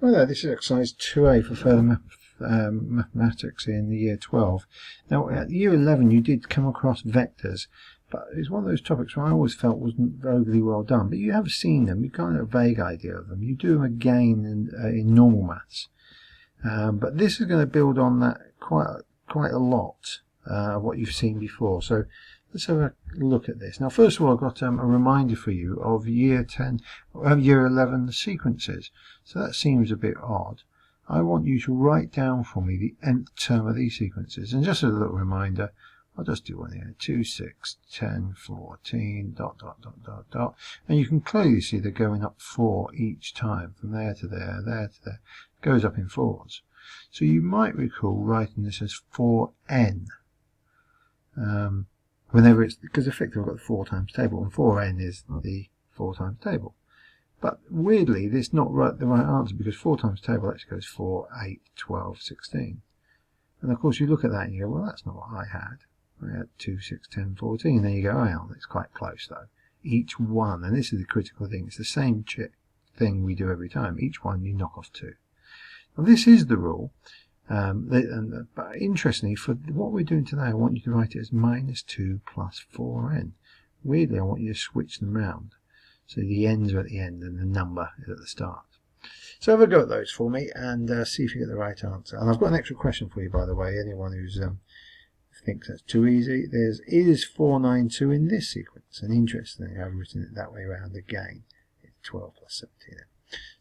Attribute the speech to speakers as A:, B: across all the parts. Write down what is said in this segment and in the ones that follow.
A: Hi there, this is exercise 2A for further mathematics in the year 12. Now at year 11 you did come across vectors, but it's one of those topics where I always felt wasn't overly well done, but you have seen them, you've got a vague idea of them. You do them again in normal maths, but this is going to build on that quite a lot of what you've seen before. So let's have a look at this. Now first of all, I've got a reminder for you of year 11 sequences. So that seems a bit odd. I want you to write down for me the nth term of these sequences. And just as a little reminder, I'll just do one here. 2, 6, 10, 14, ... And you can clearly see they're going up 4 each time. From there to there, there to there. It goes up in 4s. So you might recall writing this as 4n. Whenever it's, because effectively I've got the 4 times table, and 4n is the 4 times table. But weirdly, this is not the right answer, because 4 times table actually goes 4, 8, 12, 16. And of course you look at that and you go, well, that's not what I had. I had 2, 6, 10, 14. And then you go, oh, it's quite close though. Each one, and this is the critical thing, it's the same thing we do every time. Each one you knock off 2. Now this is the rule. But interestingly, for what we're doing today, I want you to write it as -2 plus 4n. Weirdly, I want you to switch them round. So the n's are at the end and the number is at the start. So have a go at those for me and see if you get the right answer. And I've got an extra question for you, by the way. Anyone who's thinks that's too easy, is 492 in this sequence. And interestingly, I've written it that way around again. It's 12 plus 17.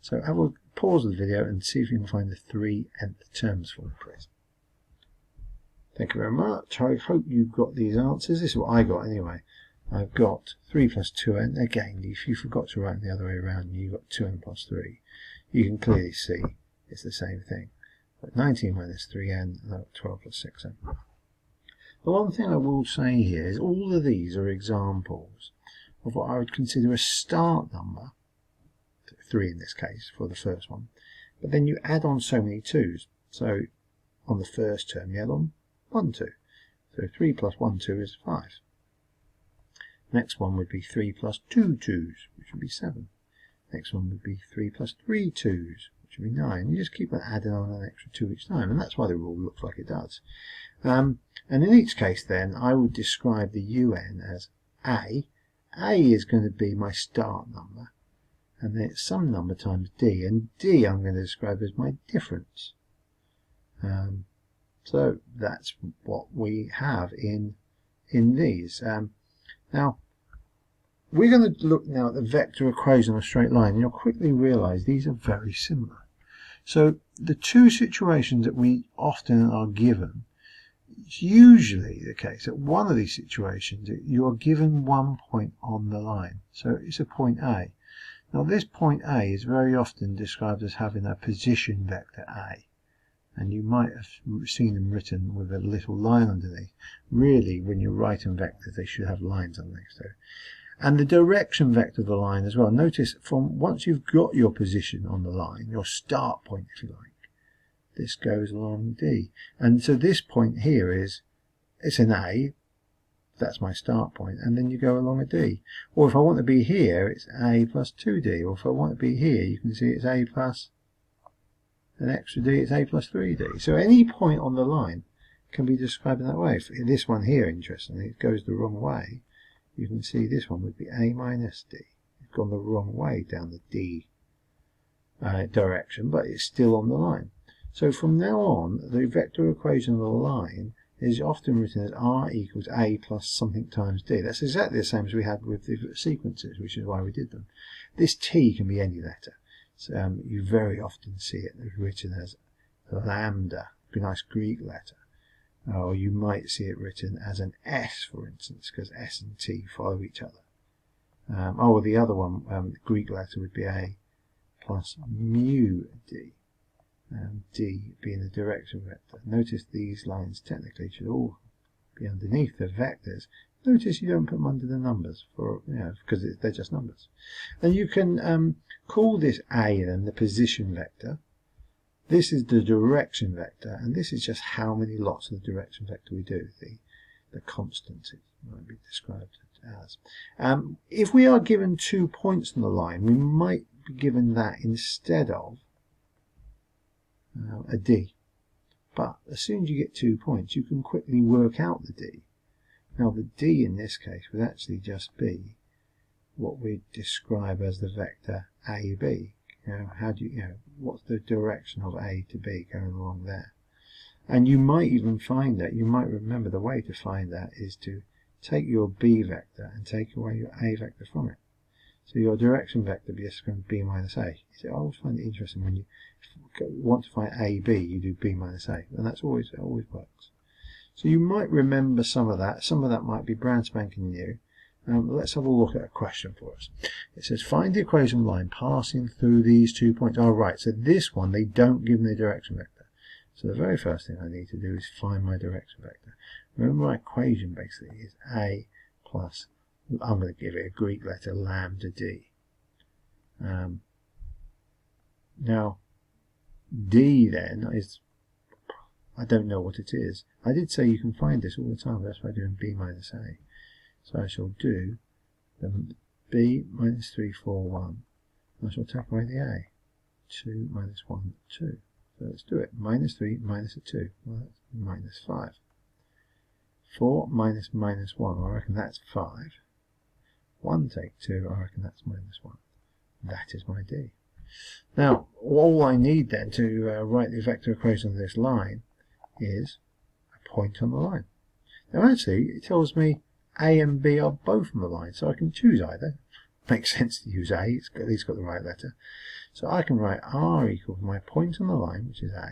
A: So I will pause the video and see if you can find the 3 nth terms for me, please. Thank you very much. I hope you've got these answers. This is what I got anyway. I've got 3 plus 2n. Again, if you forgot to write it the other way around, you've got 2n plus 3. You can clearly see it's the same thing. But 19 minus 3n, and I've got 12 plus 6n. The one thing I will say here is all of these are examples of what I would consider a start number, 3 in this case for the first one, but then you add on so many 2's. So on the first term you add on 1, 2. So 3 plus 1, 2 is 5. Next one would be 3 plus 2 2's, which would be 7. Next one would be 3 plus 3 2's, which would be 9. You just keep on adding on an extra 2 each time, and that's why the rule looks like it does. And in each case then, I would describe the un as A. A is going to be my start number, and then it's some number times d, and d I'm going to describe as my difference. So that's what we have in these. Now, we're going to look now at the vector equation of a straight line, and you'll quickly realize these are very similar. So the two situations that we often are given, it's usually the case that one of these situations you are given one point on the line. So it's a point A. Now this point A is very often described as having a position vector A. And you might have seen them written with a little line underneath. Really, when you're writing vectors, they should have lines underneath. So. And the direction vector of the line as well. Notice from once you've got your position on the line, your start point if you like, this goes along D. And so this point here it's an A, that's my start point, and then you go along a D. Or if I want to be here, it's A plus 2D. Or if I want to be here, you can see it's A plus an extra D, it's A plus 3D. So any point on the line can be described in that way. In this one here, interestingly, it goes the wrong way. You can see this one would be A minus D. It's gone the wrong way down the D direction, but it's still on the line. So from now on, the vector equation of the line is often written as R equals A plus something times D. That's exactly the same as we had with the sequences, which is why we did them. This T can be any letter. So, you very often see it written as lambda, a nice Greek letter. Or you might see it written as an S, for instance, because S and T follow each other. The other one, the Greek letter would be A plus mu D. D being the direction vector. Notice these lines technically should all be underneath the vectors. Notice you don't put them under the numbers because they're just numbers. And you can call this A then the position vector. This is the direction vector, and this is just how many lots of the direction vector we do. The constant it might be described as. If we are given 2 points on the line, we might be given that instead of a D. But as soon as you get 2 points, you can quickly work out the D. Now the D in this case would actually just be what we describe as the vector AB. How do you, what's the direction of A to B going along there? And you might even find that, you might remember the way to find that is to take your B vector and take away your A vector from it. So your direction vector is going to be B minus A. I always find it interesting when you want to find AB, you do B minus A, and it always works. So you might remember some of that. Some of that might be brand spanking new. Let's have a look at a question for us. It says, find the equation line passing through these 2 points. Oh, right, so this one, they don't give me the direction vector. So the very first thing I need to do is find my direction vector. Remember, my equation basically is A plus, I'm going to give it a Greek letter, lambda D. Now, D then is, I don't know what it is. I did say you can find this all the time, that's why I'm doing B minus A. So I shall do the B minus 3, 4, 1. I shall take away the A. 2 minus 1, 2. So let's do it. Minus 3 minus a 2. Well, that's minus 5. 4 minus minus 1. I reckon that's 5. 1 take 2. I reckon that's minus 1. That is my D. Now, all I need then to write the vector equation of this line is a point on the line. Now actually, it tells me A and B are both on the line, so I can choose either. Makes sense to use A, it's at least got the right letter. So I can write R equals my point on the line, which is A.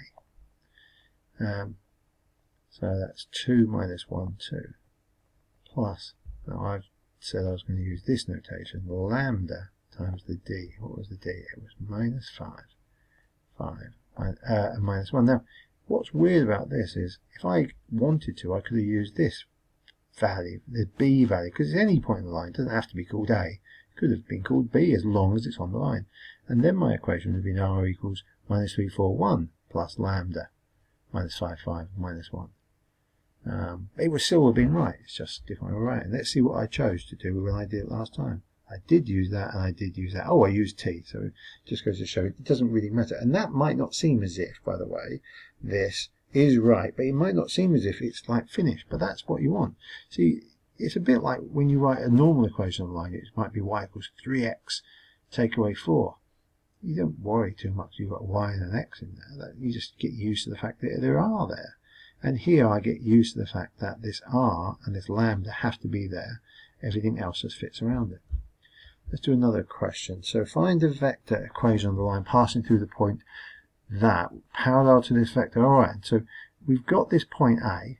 A: So that's 2 minus 1, 2. Plus, now I've said I was going to use this notation, lambda times the D. What was the D? It was minus 5. And minus 1. Now, what's weird about this is, if I wanted to, I could have used this value, the B value, because it's any point on the line. It doesn't have to be called A. It could have been called B as long as it's on the line. And then my equation would have been R equals minus 3, 4, 1 plus lambda minus 5, 5, minus 1. It would still have been right. It's just different way around. Let's see what I chose to do when I did it last time. I did use that, and I did use that. Oh, I used T, so it just goes to show it doesn't really matter. And that might not seem as if, by the way, this is right, but it might not seem as if it's like finished, but that's what you want. See, it's a bit like when you write a normal equation on the line. It might be y equals 3x take away 4. You don't worry too much. You've got y and an x in there. You just get used to the fact that there are there. And here I get used to the fact that this r and this lambda have to be there. Everything else just fits around it. Let's do another question. So find the vector equation on the line passing through the point that parallel to this vector. Alright, so we've got this point A,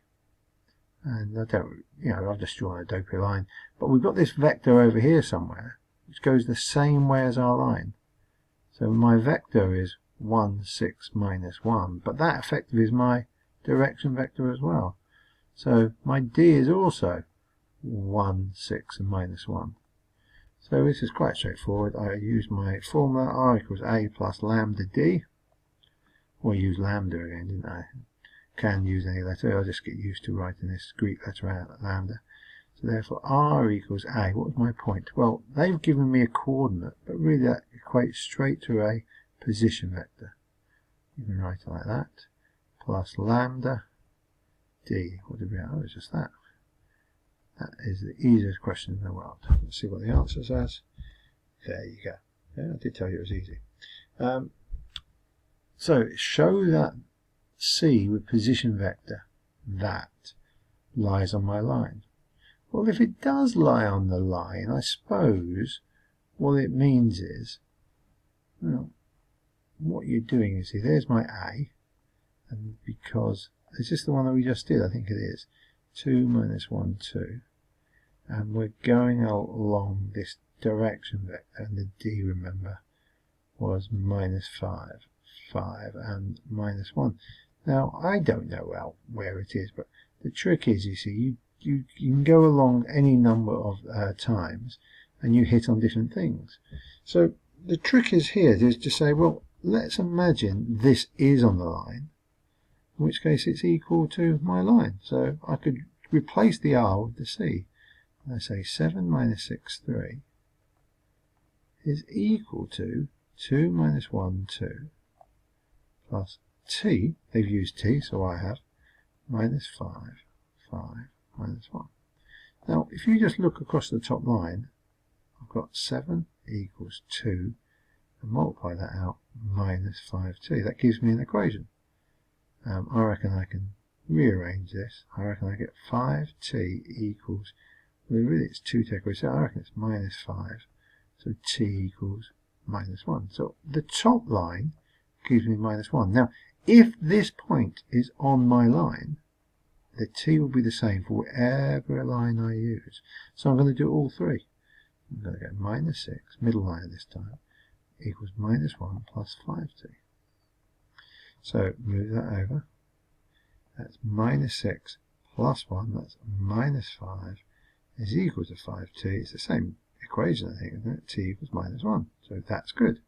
A: and I've just drawn a dopey line, but we've got this vector over here somewhere, which goes the same way as our line. So my vector is 1, 6, minus 1, but that effectively is my direction vector as well. So my D is also 1, 6, and minus 1. So this is quite straightforward. I use my formula, R equals A plus lambda D. Or use lambda again, didn't I? Can use any letter. I'll just get used to writing this Greek letter out, lambda. So therefore R equals A. What was my point? Well, they've given me a coordinate, but really that equates straight to a position vector. You can write it like that. Plus lambda D. What did we have? Oh, it's just that. That is the easiest question in the world. Let's see what the answer says. There you go. Yeah, I did tell you it was easy. So show that C with position vector that lies on my line. Well, if it does lie on the line, I suppose what it means is, well, what you're doing is, see, there's my A, and because, is this the one that we just did? I think it is. 2 minus 1, 2. And we're going along this direction vector, and the D, remember, was minus 5, 5, and minus 1. Now, I don't know where it is, but the trick is, you see, you can go along any number of times, and you hit on different things. So the trick is here is to say, well, let's imagine this is on the line, in which case it's equal to my line. So I could replace the R with the C. I say 7 minus 6, 3 is equal to 2 minus 1, 2 plus t, they've used t, so I have minus 5, 5, minus 1. Now, if you just look across the top line, I've got 7 equals 2, and multiply that out, minus 5t. That gives me an equation. I reckon I can rearrange this. I reckon I get 5t equals, well, really it's 2 take away, so I reckon it's minus 5. So t equals minus 1. So the top line gives me minus 1. Now, if this point is on my line, the t will be the same for whatever line I use. So I'm going to do all three. I'm going to go minus 6, middle line this time, equals minus 1 plus 5t. So move that over. That's minus 6 plus 1, that's minus 5, is equal to 5t. It's the same equation, I think, isn't it? T equals minus 1. So that's good.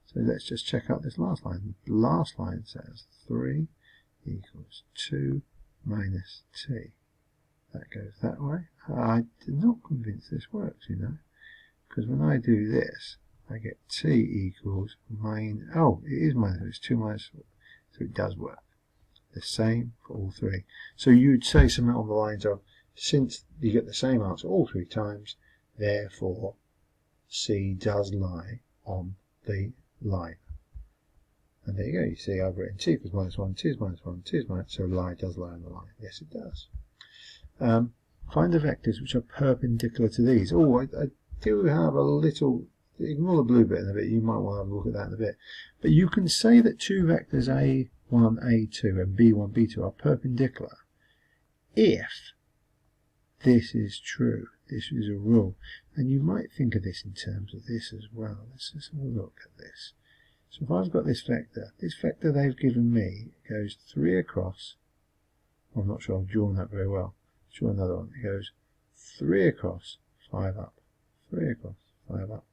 A: So let's just check out this last line. The last line says 3 equals 2 minus t. That goes that way. I'm not convinced this works, you know, because when I do this, I get t equals oh, it is minus, it's 2 minus 4, so it does work. The same for all three. So you'd say something on the lines of, since you get the same answer all three times, therefore C does lie on the line. And there you go, you see I've written t equals minus 1, t is minus 1, t is minus, so lie does lie on the line. Yes, it does. Find the vectors which are perpendicular to these. Oh, I do have a little, ignore the blue bit in a bit, you might want to have a look at that in a bit. But you can say that two vectors A1, A2 and B1, B2 are perpendicular if this is true. This is a rule. And you might think of this in terms of this as well. Let's just have a look at this. So if I've got this vector they've given me goes 3 across. Well, I'm not sure I've drawn that very well. Let's draw another one. It goes 3 across, 5 up. 3 across, 5 up.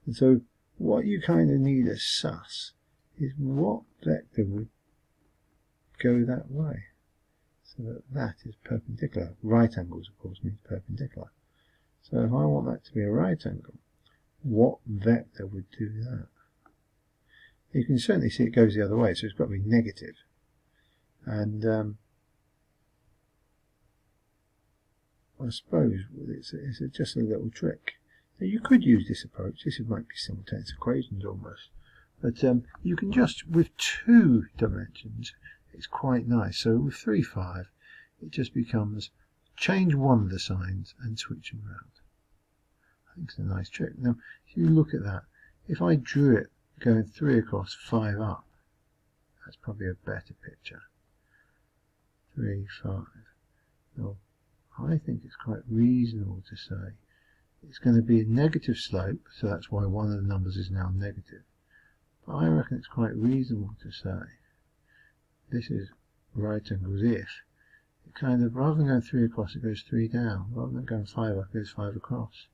A: And so what you kind of need to suss is what vector would go that way. So that is perpendicular. Right angles, of course, means perpendicular. So if I want that to be a right angle, what vector would do that? You can certainly see it goes the other way, so it's got to be negative. And I suppose it's just a little trick. Now you could use this approach. This might be simultaneous equations almost. But you can just, with 2 dimensions, it's quite nice. So with 3, 5, it just becomes change one of the signs and switch them around. I think it's a nice trick. Now, if you look at that, if I drew it going 3 across, 5 up, that's probably a better picture. 3, 5. Now, I think it's quite reasonable to say it's going to be a negative slope, so that's why one of the numbers is now negative. But I reckon it's quite reasonable to say this is right angles if it kind of, rather than going 3 across, it goes 3 down. Rather than going 5 up, it goes 5 across.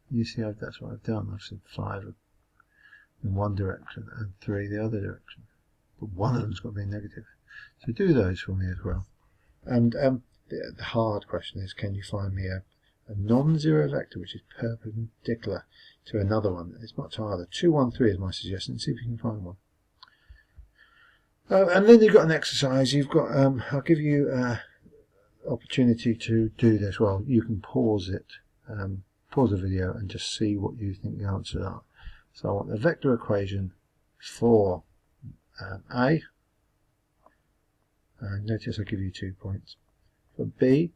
A: And you see that's what I've done. I've said 5 in one direction and 3 the other direction. But one of them's got to be negative. So do those for me as well. And the hard question is, can you find me a non-zero vector which is perpendicular to another one? It's much harder. 2, 1, 3 is my suggestion. See if you can find one. And then you've got an exercise. You've got I'll give you opportunity to do this. Well, you can pause it, pause the video, and just see what you think the answers are. So I want the vector equation for A. Notice I give you 2 points. For B,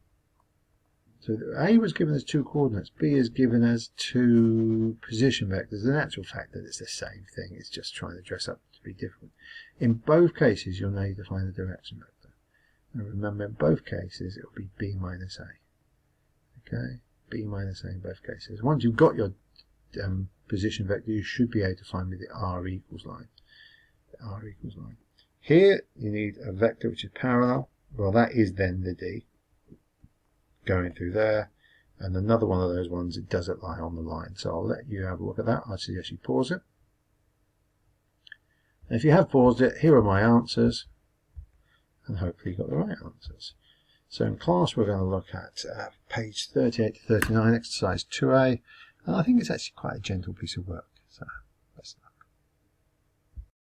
A: so A was given as 2 coordinates, B is given as 2 position vectors. In actual fact, that it's the same thing. It's just trying to dress up to be different. In both cases, you'll need to find the direction vector. And remember, in both cases, it will be B minus A. Okay, B minus A in both cases. Once you've got your position vector, you should be able to find me the R equals line. The R equals line. Here, you need a vector which is parallel. Well, that is then the D going through there, and another one of those ones, it doesn't lie on the line. So I'll let you have a look at that. I suggest you pause it. And if you have paused it, here are my answers, and hopefully you got the right answers. So in class we're going to look at page 38 to 39, exercise 2A, and I think it's actually quite a gentle piece of work. So